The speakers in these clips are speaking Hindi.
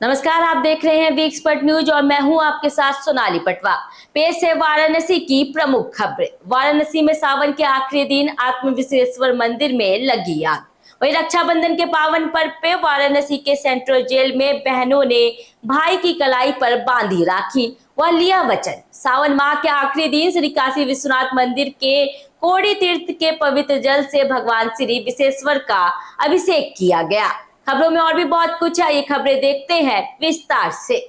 नमस्कार, आप देख रहे हैं वी एक्सपर्ट न्यूज और मैं हूं आपके साथ सोनाली पटवा। पेश है वाराणसी की प्रमुख खबरें। वाराणसी में सावन के आखिरी दिन आत्मविश्वेश्वर मंदिर में लगी आग। वहीं रक्षाबंधन के पावन पर्व पे वाराणसी के सेंट्रल जेल में बहनों ने भाई की कलाई पर बांधी राखी व लिया वचन। सावन माह के आखिरी दिन श्री काशी विश्वनाथ मंदिर के कोड़ी तीर्थ के पवित्र जल से भगवान श्री विश्वेश्वर का अभिषेक किया गया। खबरों में और भी बहुत कुछ है, ये खबरें देखते हैं विस्तार से।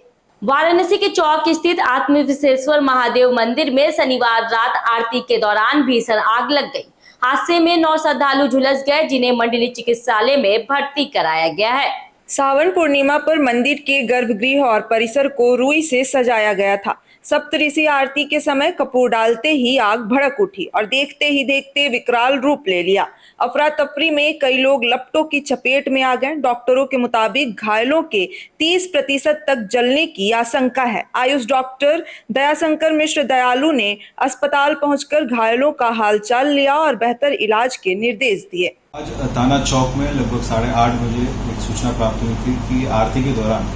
वाराणसी के चौक स्थित आत्मविश्वेश्वर महादेव मंदिर में शनिवार रात आरती के दौरान भीषण आग लग गई। हादसे में 9 श्रद्धालु झुलस गए, जिन्हें मंडलीय चिकित्सालय में भर्ती कराया गया है। सावन पूर्णिमा पर मंदिर के गर्भगृह और परिसर को रुई से सजाया गया था। सप्तऋषि आरती के समय कपूर डालते ही आग भड़क उठी और देखते ही देखते विकराल रूप ले लिया। अफरा तफरी में कई लोग लपटों की चपेट में आ गए। डॉक्टरों के मुताबिक घायलों के 30% तक जलने की आशंका है। आयुष डॉक्टर दयाशंकर मिश्र दयालु ने अस्पताल पहुंचकर घायलों का हालचाल लिया और बेहतर इलाज के निर्देश दिए। आज थाना चौक में लगभग 8:30 बजे एक सूचना प्राप्त हुई थी कि आरती के दौरान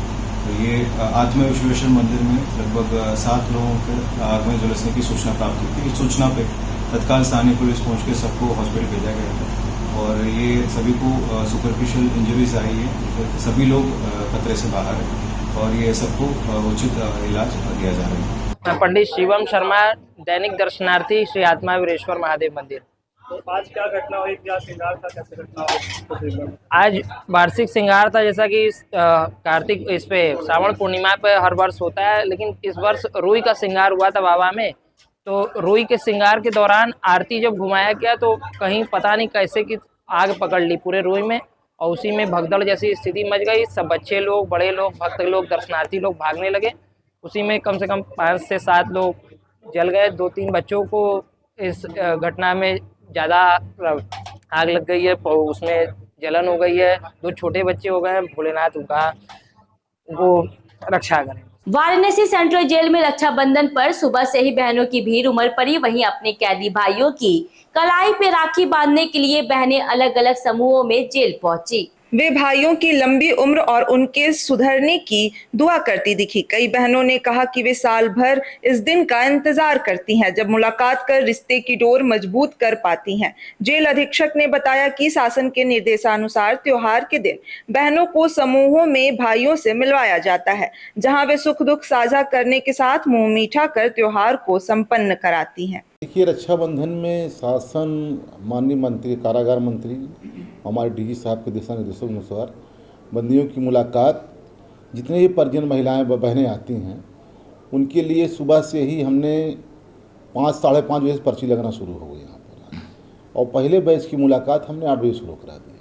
ये आत्मविश्वेश्वर मंदिर में लगभग 7 लोगों के आग में झुलसने की सूचना प्राप्त हुई थी। इस सूचना पे तत्काल स्थानीय पुलिस पहुंच के सबको हॉस्पिटल भेजा गया था और ये सभी को सुपरफिशियल इंजरीज आई है। सभी लोग खतरे से बाहर हैं और ये सबको उचित इलाज दिया जा रहा है। मैं पंडित शिवम शर्मा, दैनिक दर्शनार्थी श्री आत्मविश्वेश्वर महादेव मंदिर। तो आज क्या घटना हुई, क्या श्रृंगार था, कैसे घटना हुई? आज वार्षिक श्रृंगार था, जैसा कि कार्तिक इस पे सावन पूर्णिमा पे हर वर्ष होता है, लेकिन इस वर्ष रुई का श्रृंगार हुआ था बाबा में। तो रुई के श्रृंगार के दौरान आरती जब घुमाया गया तो कहीं पता नहीं कैसे कि आग पकड़ ली पूरे रुई में और उसी में भगदड़ जैसी स्थिति मच गई। सब बच्चे लोग, बड़े लोग, भक्त लोग, दर्शनार्थी लोग भागने लगे। उसी में कम से कम 5 से 7 लोग जल गए। 2-3 बच्चों को इस घटना में ज़्यादा आग लग गई है, उसमें जलन हो गई है। 2 छोटे बच्चे हो गए हैं। भोलेनाथ उनका वो रक्षा करें। वाराणसी सेंट्रल जेल में रक्षाबंधन पर सुबह से ही बहनों की भीड़ उमड़ पड़ी। वहीं अपने कैदी भाइयों की कलाई पे राखी बांधने के लिए बहनें अलग अलग समूहों में जेल पहुंची। वे भाइयों की लंबी उम्र और उनके सुधरने की दुआ करती दिखी। कई बहनों ने कहा कि वे साल भर इस दिन का इंतजार करती हैं, जब मुलाकात कर रिश्ते की डोर मजबूत कर पाती हैं। जेल अधीक्षक ने बताया कि शासन के निर्देशानुसार त्योहार के दिन बहनों को समूहों में भाइयों से मिलवाया जाता है, जहां वे सुख दुख साझा करने के साथ मुंह मीठा कर त्योहार को संपन्न कराती हैं। देखिए, रक्षाबंधन में शासन, माननीय मंत्री, कारागार मंत्री, हमारे डीजी साहब के दिशा निर्देशों के अनुसार बंदियों की मुलाकात, जितने भी परिजन महिलाएं बहनें आती हैं, उनके लिए सुबह से ही हमने 5 साढ़े 5 बजे से पर्ची लगना शुरू हो गई यहाँ पर। और पहले बैच की मुलाकात हमने 8 बजे शुरू करा दी।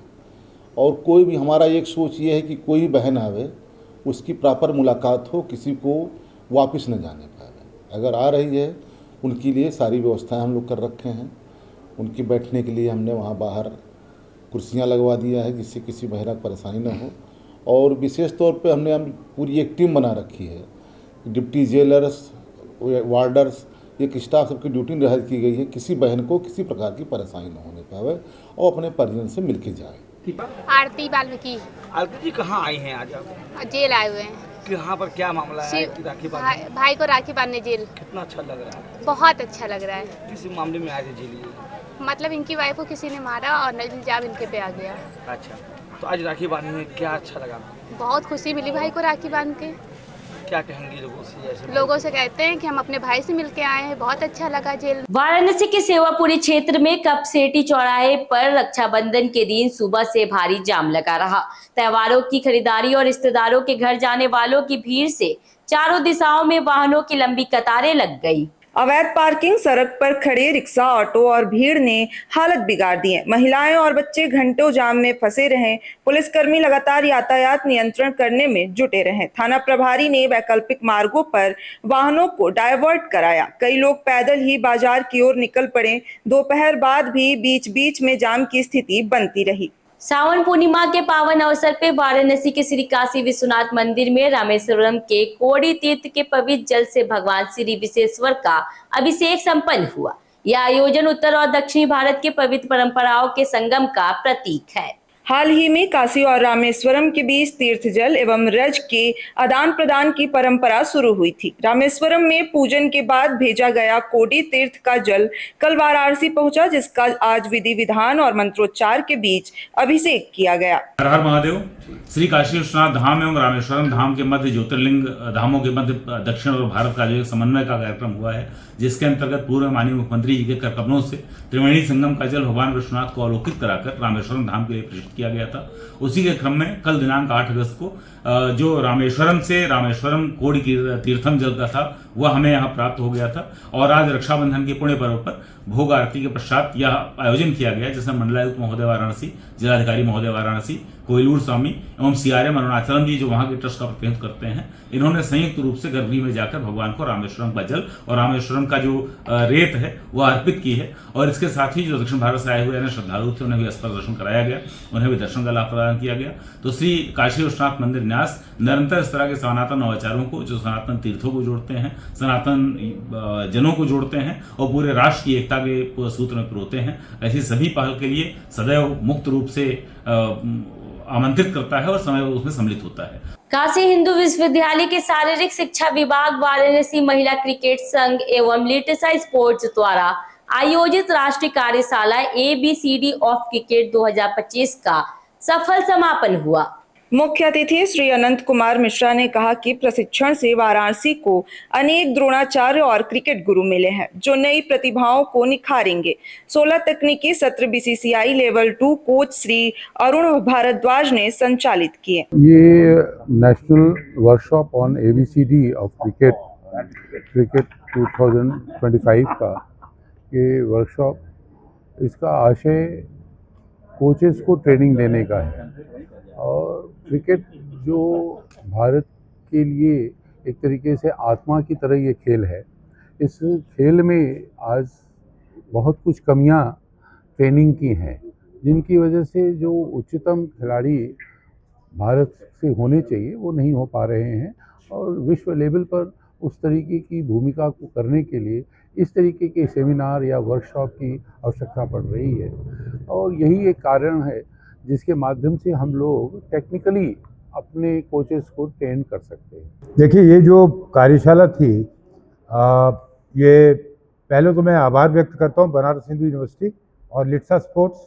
और कोई भी, हमारा एक सोच ये है कि कोई बहन आवे उसकी प्रॉपर मुलाकात हो, किसी को वापस न जाने पाए। अगर आ रही है उनके लिए सारी व्यवस्थाएं हम लोग कर रखे हैं। उनके बैठने के लिए हमने वहाँ बाहर कुर्सियाँ लगवा दिया है, जिससे किसी महिला को परेशानी न हो। और विशेष तौर पे हमने पूरी एक टीम बना रखी है। डिप्टी जेलर्स, वार्डर्स, एक स्टाफ सबकी ड्यूटी निर्धारित की गई है। किसी बहन को किसी प्रकार की परेशानी न होने पावे और अपने परिजन से मिल के जाए। आरती वाल्मीकि। आरती जी कहाँ आई हैं आज आप? जेल आए हुए हैं। यहाँ पर क्या मामला है? राखी भाई को राखी बांधने जेल। कितना अच्छा लग रहा है? बहुत अच्छा लग रहा है। किसी मामले में आए थे जेल? मतलब इनकी वाइफ को किसी ने मारा और इल्जाम इनके पे आ गया। अच्छा, तो आज राखी बांधने में क्या अच्छा लगा? बहुत खुशी मिली भाई को राखी बांध के। क्या कहेंगे लोगों से? ऐसे लोगों से कहते हैं कि हम अपने भाई से मिलके आए हैं, बहुत अच्छा लगा जेल। वाराणसी के सेवापुरी क्षेत्र में कपसेटी चौराहे पर रक्षाबंधन के दिन सुबह से भारी जाम लगा रहा। त्योहारों की खरीदारी और रिश्तेदारों के घर जाने वालों की भीड़ से चारों दिशाओं में वाहनों की लंबी कतारें लग गई। अवैध पार्किंग, सड़क पर खड़े रिक्शा, ऑटो और भीड़ ने हालत बिगाड़ दी है। महिलाएं और बच्चे घंटों जाम में फंसे रहे। पुलिसकर्मी लगातार यातायात नियंत्रण करने में जुटे रहे। थाना प्रभारी ने वैकल्पिक मार्गों पर वाहनों को डायवर्ट कराया। कई लोग पैदल ही बाजार की ओर निकल पड़े। दोपहर बाद भी बीच बीच में जाम की स्थिति बनती रही। सावन पूर्णिमा के पावन अवसर पे वाराणसी के श्री काशी विश्वनाथ मंदिर में रामेश्वरम के कोड़ी तीर्थ के पवित्र जल से भगवान श्री विश्वेश्वर का अभिषेक संपन्न हुआ। यह आयोजन उत्तर और दक्षिणी भारत के पवित्र परंपराओं के संगम का प्रतीक है। हाल ही में काशी और रामेश्वरम के बीच तीर्थ जल एवं रज के आदान प्रदान की परंपरा शुरू हुई थी। रामेश्वरम में पूजन के बाद भेजा गया कोडी तीर्थ का जल कल वाराणसी पहुंचा, जिसका आज विधि विधान और मंत्रोच्चार के बीच अभिषेक किया गया। हर हर महादेव। श्री काशी विश्वनाथ धाम एवं रामेश्वरम धाम के मध्य ज्योतिर्लिंग धामों के मध्य दक्षिण और भारत का जो एक समन्वय का कार्यक्रम हुआ है, जिसके अंतर्गत पूर्व माननीय मुख्यमंत्री जी के कर कमलों से त्रिवेणी संगम का जल भगवान विश्वनाथ को अवलोकित कराकर रामेश्वरम धाम के लिए प्रेषित किया गया था। उसी के क्रम में कल दिनांक 8 अगस्त को जो रामेश्वरम से रामेश्वरम कोडी तीर्थम जल का था वह हमें यहाँ प्राप्त हो गया था और आज रक्षाबंधन के पुण्य पर्व पर भोग आरती के पश्चात यह आयोजन किया गया, जिसमें मंडलायुक्त महोदय वाराणसी, जिलाधिकारी महोदय वाराणसी, कोयलूर स्वामी एवं CRM अरुणाचलम जी जो वहां के ट्रस्ट का प्रतिनिधित्व करते हैं, इन्होंने संयुक्त रूप से गर्भगृह में जाकर भगवान को रामेश्वरम का जल और रामेश्वरम का जो रेत है वह अर्पित की है। और इसके साथ ही जो दक्षिण भारत से आए हुए श्रद्धालु थे उन्हें भी स्पर्श दर्शन कराया गया, उन्हें भी दर्शन का लाभ प्रदान किया गया। तो श्री काशी विश्वनाथ मंदिर न्यास निरंतर इस तरह के सनातन नवाचारों को, जो सनातन तीर्थों को जोड़ते हैं, सनातन जनों को जोड़ते हैं और पूरे राष्ट्र की एकता के सूत्र में पिरोते हैं, ऐसी सभी पहल के लिए सदैव मुक्त रूप से आमंत्रित करता है और समय उसमें सम्मिलित होता है। काशी हिंदू विश्वविद्यालय के शारीरिक शिक्षा विभाग, वाराणसी महिला क्रिकेट संघ एवं लिटिसा स्पोर्ट्स द्वारा आयोजित राष्ट्रीय कार्यशाला ABCD ऑफ क्रिकेट 2025 का सफल समापन हुआ। मुख्य अतिथि श्री अनंत कुमार मिश्रा ने कहा कि प्रशिक्षण से वाराणसी को अनेक द्रोणाचार्य और क्रिकेट गुरु मिले हैं, जो नई प्रतिभाओं को निखारेंगे। 16 तकनीकी सत्र BCCI level 2 coach Shri Arun Bhardwaj ने संचालित किए। ये national workshop on ABCD of cricket 2025 का ये वर्कशॉप, इसका आशय कोचेस को ट्रेनिंग देने का है और क्रिकेट जो भारत के लिए एक तरीके से आत्मा की तरह ये खेल है, इस खेल में आज बहुत कुछ कमियां ट्रेनिंग की हैं, जिनकी वजह से जो उच्चतम खिलाड़ी भारत से होने चाहिए वो नहीं हो पा रहे हैं और विश्व लेवल पर उस तरीके की भूमिका को करने के लिए इस तरीके के सेमिनार या वर्कशॉप की आवश्यकता पड़ रही है। और यही एक कारण है जिसके माध्यम से हम लोग टेक्निकली अपने कोचेस को ट्रेन कर सकते हैं। देखिए, ये जो कार्यशाला थी, ये पहले तो मैं आभार व्यक्त करता हूँ बनारस हिंदू यूनिवर्सिटी और लिट्सा स्पोर्ट्स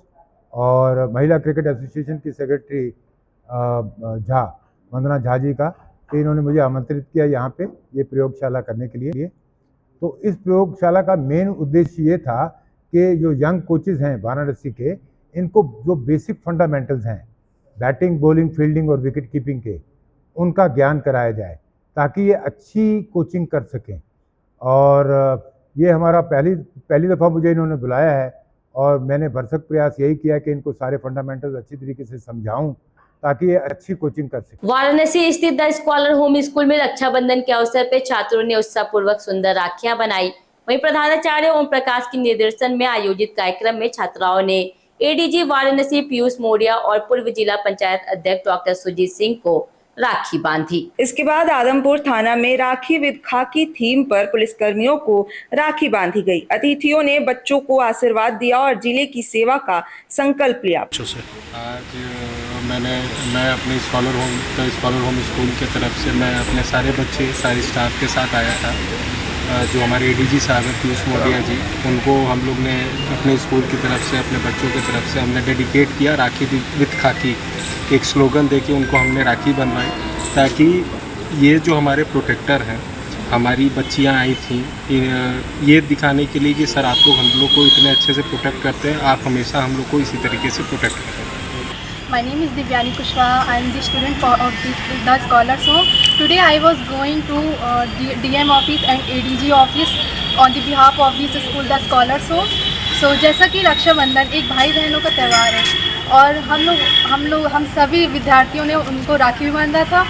और महिला क्रिकेट एसोसिएशन की सेक्रेटरी वंदना झा जी का, कि इन्होंने मुझे आमंत्रित किया यहाँ पे ये प्रयोगशाला करने के लिए। तो इस प्रयोगशाला का मेन उद्देश्य ये था कि जो यंग कोचेस हैं वाराणसी के, इनको जो बेसिक फंडामेंटल्स हैं बैटिंग, बॉलिंग, फील्डिंग और विकेट कीपिंग के, उनका ज्ञान कराया जाए ताकि ये अच्छी कोचिंग कर सकें। और ये हमारा पहली दफ़ा मुझे इन्होंने बुलाया है और मैंने भरसक प्रयास यही किया कि इनको सारे फंडामेंटल्स अच्छी तरीके से समझाऊं ताकि ये अच्छी कोचिंग कर सकें। वाराणसी स्थित द स्कॉलर होम स्कूल में रक्षाबंधन के अवसर पर छात्रों ने उत्साहपूर्वक सुंदर राखियां बनाई। वहीं प्रधानाचार्य ओम प्रकाश के निर्देशन में आयोजित कार्यक्रम में छात्राओं ने ADG वाराणसी पीयूष मौर्य और पूर्व जिला पंचायत अध्यक्ष डॉक्टर सुजीत सिंह को राखी बांधी। इसके बाद आदमपुर थाना में राखी विद खाकी थीम पर पुलिसकर्मियों को राखी बांधी गई। अतिथियों ने बच्चों को आशीर्वाद दिया और जिले की सेवा का संकल्प लिया। आज मैं अपने स्कॉलर होम स्कूल की तरफ से मैं अपने सारे बच्चे, सारे स्टाफ के साथ आया था। जो हमारे ADG साहब हैं पीयूष मौर्य जी, उनको हम लोग ने अपने स्कूल की तरफ से, अपने बच्चों की तरफ से हमने डेडिकेट किया राखी विद खाकी, एक स्लोगन देके उनको हमने राखी बनवाई, ताकि ये जो हमारे प्रोटेक्टर हैं, हमारी बच्चियां आई थी ये दिखाने के लिए कि सर आप लोग हम लोग को इतने अच्छे से प्रोटेक्ट करते हैं, आप हमेशा हम लोग को इसी तरीके से प्रोटेक्ट करें। My name is Divyani Kushwaha. I am the student of the Scholars Home. Today I was going to DM office and ADG office on the behalf of this school, the Scholars Home. So जैसा कि रक्षाबंधन एक भाई बहनों का त्यौहार है और हम सभी विद्यार्थियों ने उनको राखी भी बांधा था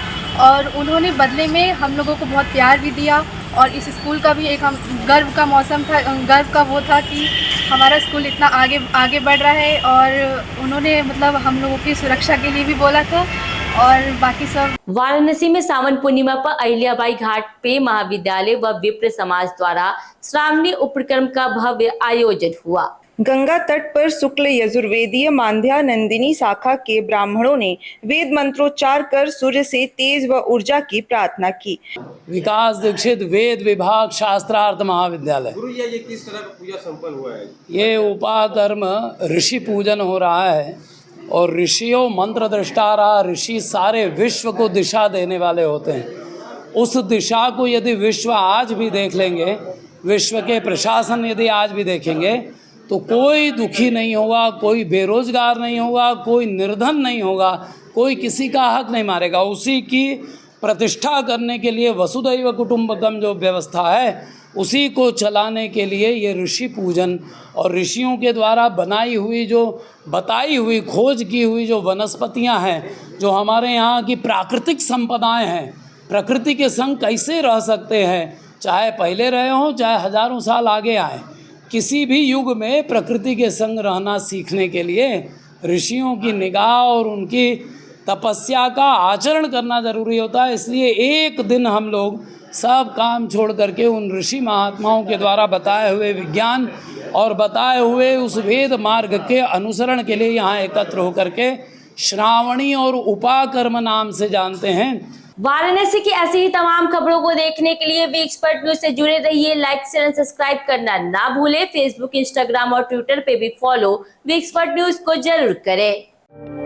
और उन्होंने बदले में हम लोगों को बहुत प्यार भी दिया। और इस स्कूल का भी एक हम गर्व का मौसम था, गर्व का वो था कि हमारा स्कूल इतना आगे बढ़ रहा है और उन्होंने मतलब हम लोगों की सुरक्षा के लिए भी बोला था और बाकी सब। वाराणसी में सावन पूर्णिमा पर अहिल्याबाई घाट पे महाविद्यालय व विप्र समाज द्वारा श्रावणी उपक्रम का भव्य आयोजन हुआ। गंगा तट पर शुक्ल यजुर्वेदीय मांध्या नंदिनी शाखा के ब्राह्मणों ने वेद मंत्रोच्चार कर सूर्य से तेज व ऊर्जा की प्रार्थना की। विकास दीक्षित वेद विभाग शास्त्रार्थ महाविद्यालय। गुरु जी, ये किस तरह का पूजा संपन्न हुआ है? ये उपाकर्म ऋषि पूजन हो रहा है और ऋषियों मंत्र दृष्टारा, ऋषि सारे विश्व को दिशा देने वाले होते हैं। उस दिशा को यदि विश्व आज भी देख लेंगे, विश्व के प्रशासन यदि आज भी देखेंगे, तो कोई दुखी नहीं होगा, कोई बेरोजगार नहीं होगा, कोई निर्धन नहीं होगा, कोई किसी का हक नहीं मारेगा। उसी की प्रतिष्ठा करने के लिए वसुधैव कुटुंबकम जो व्यवस्था है, उसी को चलाने के लिए ये ऋषि पूजन और ऋषियों के द्वारा बनाई हुई, जो बताई हुई, खोज की हुई जो वनस्पतियां हैं, जो हमारे यहाँ की प्राकृतिक संपदाएं हैं, प्रकृति के संग कैसे रह सकते हैं, चाहे पहले रहे हों, चाहे हजारों साल आगे आए, किसी भी युग में प्रकृति के संग रहना सीखने के लिए ऋषियों की निगाह और उनकी तपस्या का आचरण करना ज़रूरी होता है। इसलिए एक दिन हम लोग सब काम छोड़ करके उन ऋषि महात्माओं के द्वारा बताए हुए विज्ञान और बताए हुए उस वेद मार्ग के अनुसरण के लिए यहाँ एकत्र होकर के श्रावणी और उपाकर्म नाम से जानते हैं। वाराणसी की ऐसी ही तमाम खबरों को देखने के लिए वी एक्सपर्ट न्यूज से जुड़े रहिए। लाइक शेयर सब्सक्राइब करना ना भूले। फेसबुक, इंस्टाग्राम और ट्विटर पे भी फॉलो वी एक्सपर्ट न्यूज को जरूर करें।